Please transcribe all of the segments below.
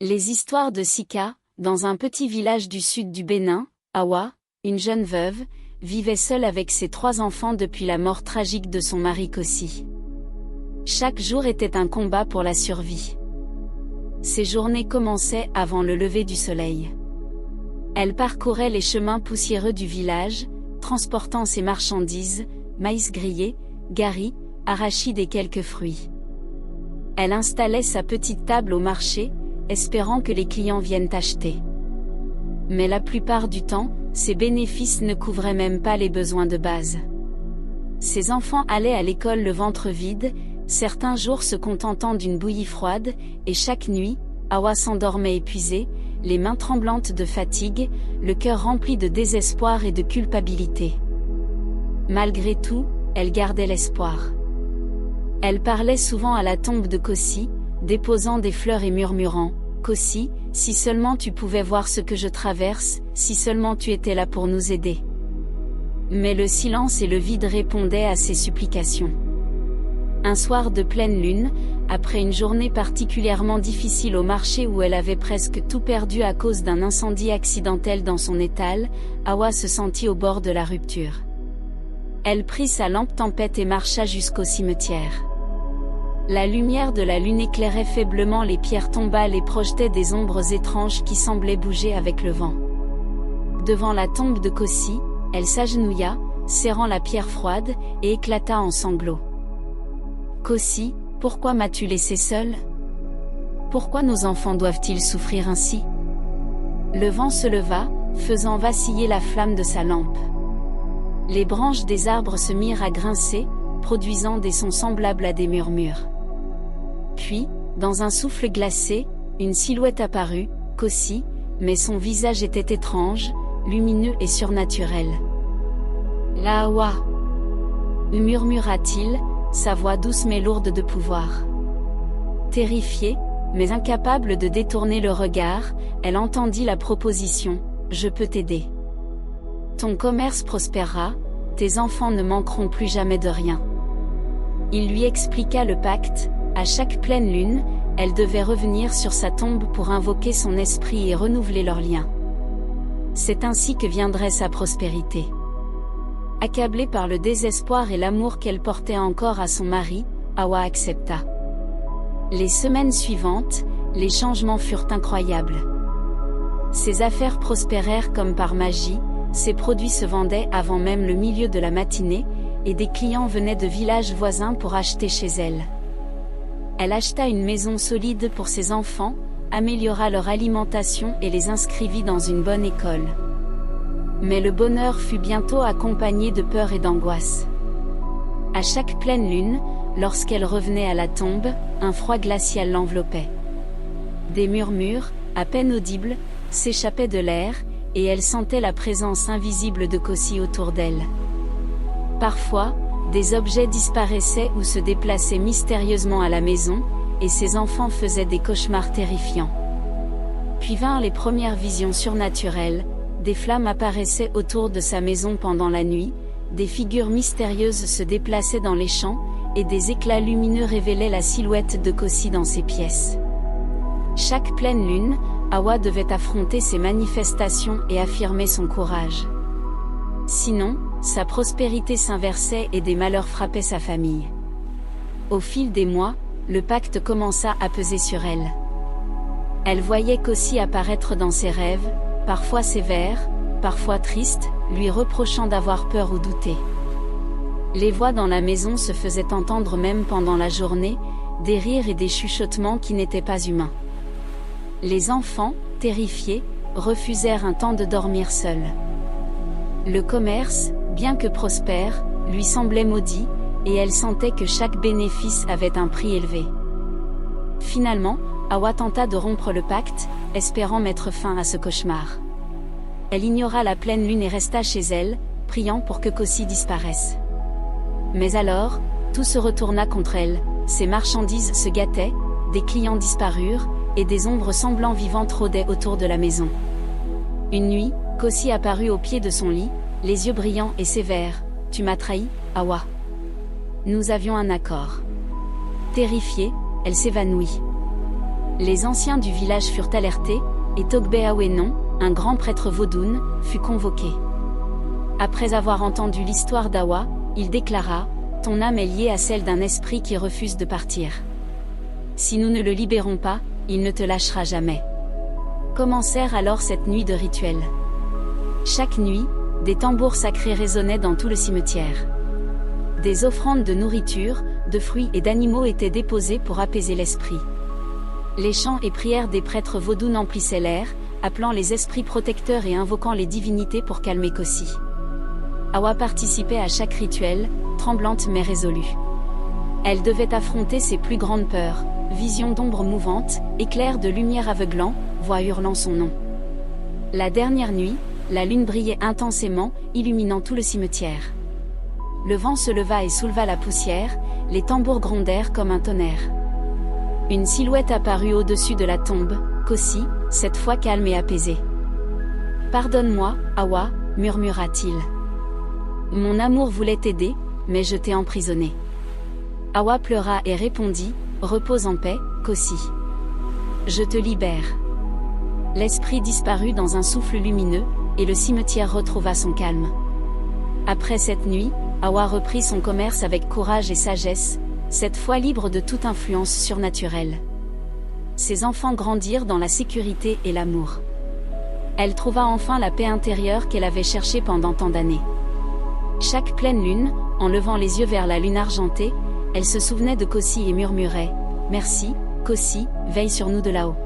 Les histoires de Sika. Dans un petit village du sud du Bénin, Awa, une jeune veuve, vivait seule avec ses 3 enfants depuis la mort tragique de son mari Kossi. Chaque jour était un combat pour la survie. Ses journées commençaient avant le lever du soleil. Elle parcourait les chemins poussiéreux du village, transportant ses marchandises, maïs grillé, gari, arachides et quelques fruits. Elle installait sa petite table au marché, espérant que les clients viennent acheter. Mais la plupart du temps, ses bénéfices ne couvraient même pas les besoins de base. Ses enfants allaient à l'école le ventre vide, certains jours se contentant d'une bouillie froide, et chaque nuit, Awa s'endormait épuisée, les mains tremblantes de fatigue, le cœur rempli de désespoir et de culpabilité. Malgré tout, elle gardait l'espoir. Elle parlait souvent à la tombe de Kossi, déposant des fleurs et murmurant « Kossi, si seulement tu pouvais voir ce que je traverse, si seulement tu étais là pour nous aider. » Mais le silence et le vide répondaient à ses supplications. Un soir de pleine lune, après une journée particulièrement difficile au marché où elle avait presque tout perdu à cause d'un incendie accidentel dans son étal, Awa se sentit au bord de la rupture. Elle prit sa lampe tempête et marcha jusqu'au cimetière. La lumière de la lune éclairait faiblement les pierres tombales et projetait des ombres étranges qui semblaient bouger avec le vent. Devant la tombe de Kossi, elle s'agenouilla, serrant la pierre froide, et éclata en sanglots. « Kossi, pourquoi m'as-tu laissé seule? Pourquoi nos enfants doivent-ils souffrir ainsi ?» Le vent se leva, faisant vaciller la flamme de sa lampe. Les branches des arbres se mirent à grincer, produisant des sons semblables à des murmures. Puis, dans un souffle glacé, une silhouette apparut, Kossi, mais son visage était étrange, lumineux et surnaturel. « La Awa !» murmura-t-il, sa voix douce mais lourde de pouvoir. Terrifiée, mais incapable de détourner le regard, elle entendit la proposition « Je peux t'aider. Ton commerce prospérera, tes enfants ne manqueront plus jamais de rien. » Il lui expliqua le pacte. À chaque pleine lune, elle devait revenir sur sa tombe pour invoquer son esprit et renouveler leur lien. C'est ainsi que viendrait sa prospérité. Accablée par le désespoir et l'amour qu'elle portait encore à son mari, Awa accepta. Les semaines suivantes, les changements furent incroyables. Ses affaires prospérèrent comme par magie, ses produits se vendaient avant même le milieu de la matinée, et des clients venaient de villages voisins pour acheter chez elle. Elle acheta une maison solide pour ses enfants, améliora leur alimentation et les inscrivit dans une bonne école. Mais le bonheur fut bientôt accompagné de peur et d'angoisse. À chaque pleine lune, lorsqu'elle revenait à la tombe, un froid glacial l'enveloppait. Des murmures, à peine audibles, s'échappaient de l'air, et elle sentait la présence invisible de Kossi autour d'elle. Parfois, des objets disparaissaient ou se déplaçaient mystérieusement à la maison, et ses enfants faisaient des cauchemars terrifiants. Puis vinrent les premières visions surnaturelles, des flammes apparaissaient autour de sa maison pendant la nuit, des figures mystérieuses se déplaçaient dans les champs, et des éclats lumineux révélaient la silhouette de Kossi dans ses pièces. Chaque pleine lune, Awa devait affronter ces manifestations et affirmer son courage. Sinon, sa prospérité s'inversait et des malheurs frappaient sa famille. Au fil des mois, le pacte commença à peser sur elle. Elle voyait Kossi apparaître dans ses rêves, parfois sévère, parfois triste, lui reprochant d'avoir peur ou douté. Les voix dans la maison se faisaient entendre même pendant la journée, des rires et des chuchotements qui n'étaient pas humains. Les enfants, terrifiés, refusèrent un temps de dormir seuls. Le commerce, bien que prospère, lui semblait maudit, et elle sentait que chaque bénéfice avait un prix élevé. Finalement, Awa tenta de rompre le pacte, espérant mettre fin à ce cauchemar. Elle ignora la pleine lune et resta chez elle, priant pour que Kossi disparaisse. Mais alors, tout se retourna contre elle, ses marchandises se gâtaient, des clients disparurent, et des ombres semblant vivantes rôdaient autour de la maison. Une nuit, Kossi apparut au pied de son lit, les yeux brillants et sévères. « Tu m'as trahi, Awa. Nous avions un accord. » Terrifiée, elle s'évanouit. Les anciens du village furent alertés, et Togbeawenon, un grand prêtre Vodun, fut convoqué. Après avoir entendu l'histoire d'Awa, il déclara « Ton âme est liée à celle d'un esprit qui refuse de partir. Si nous ne le libérons pas, il ne te lâchera jamais. » Commencèrent alors cette nuit de rituel. Chaque nuit, des tambours sacrés résonnaient dans tout le cimetière. Des offrandes de nourriture, de fruits et d'animaux étaient déposées pour apaiser l'esprit. Les chants et prières des prêtres Vodun emplissaient l'air, appelant les esprits protecteurs et invoquant les divinités pour calmer Kosi. Awa participait à chaque rituel, tremblante mais résolue. Elle devait affronter ses plus grandes peurs, visions d'ombres mouvantes, éclairs de lumière aveuglant, voix hurlant son nom. La dernière nuit, la lune brillait intensément, illuminant tout le cimetière. Le vent se leva et souleva la poussière, les tambours grondèrent comme un tonnerre. Une silhouette apparut au-dessus de la tombe, Kosi, cette fois calme et apaisée. « Pardonne-moi, Awa, murmura-t-il. Mon amour voulait t'aider, mais je t'ai emprisonné. » Awa pleura et répondit, « Repose en paix, Kosi. Je te libère. » L'esprit disparut dans un souffle lumineux, et le cimetière retrouva son calme. Après cette nuit, Awa reprit son commerce avec courage et sagesse, cette fois libre de toute influence surnaturelle. Ses enfants grandirent dans la sécurité et l'amour. Elle trouva enfin la paix intérieure qu'elle avait cherchée pendant tant d'années. Chaque pleine lune, en levant les yeux vers la lune argentée, elle se souvenait de Kosi et murmurait « Merci, Kosi, veille sur nous de là-haut. »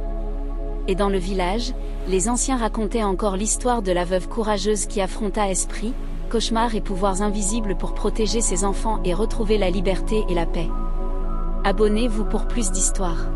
Et dans le village, les anciens racontaient encore l'histoire de la veuve courageuse qui affronta esprits, cauchemars et pouvoirs invisibles pour protéger ses enfants et retrouver la liberté et la paix. Abonnez-vous pour plus d'histoires.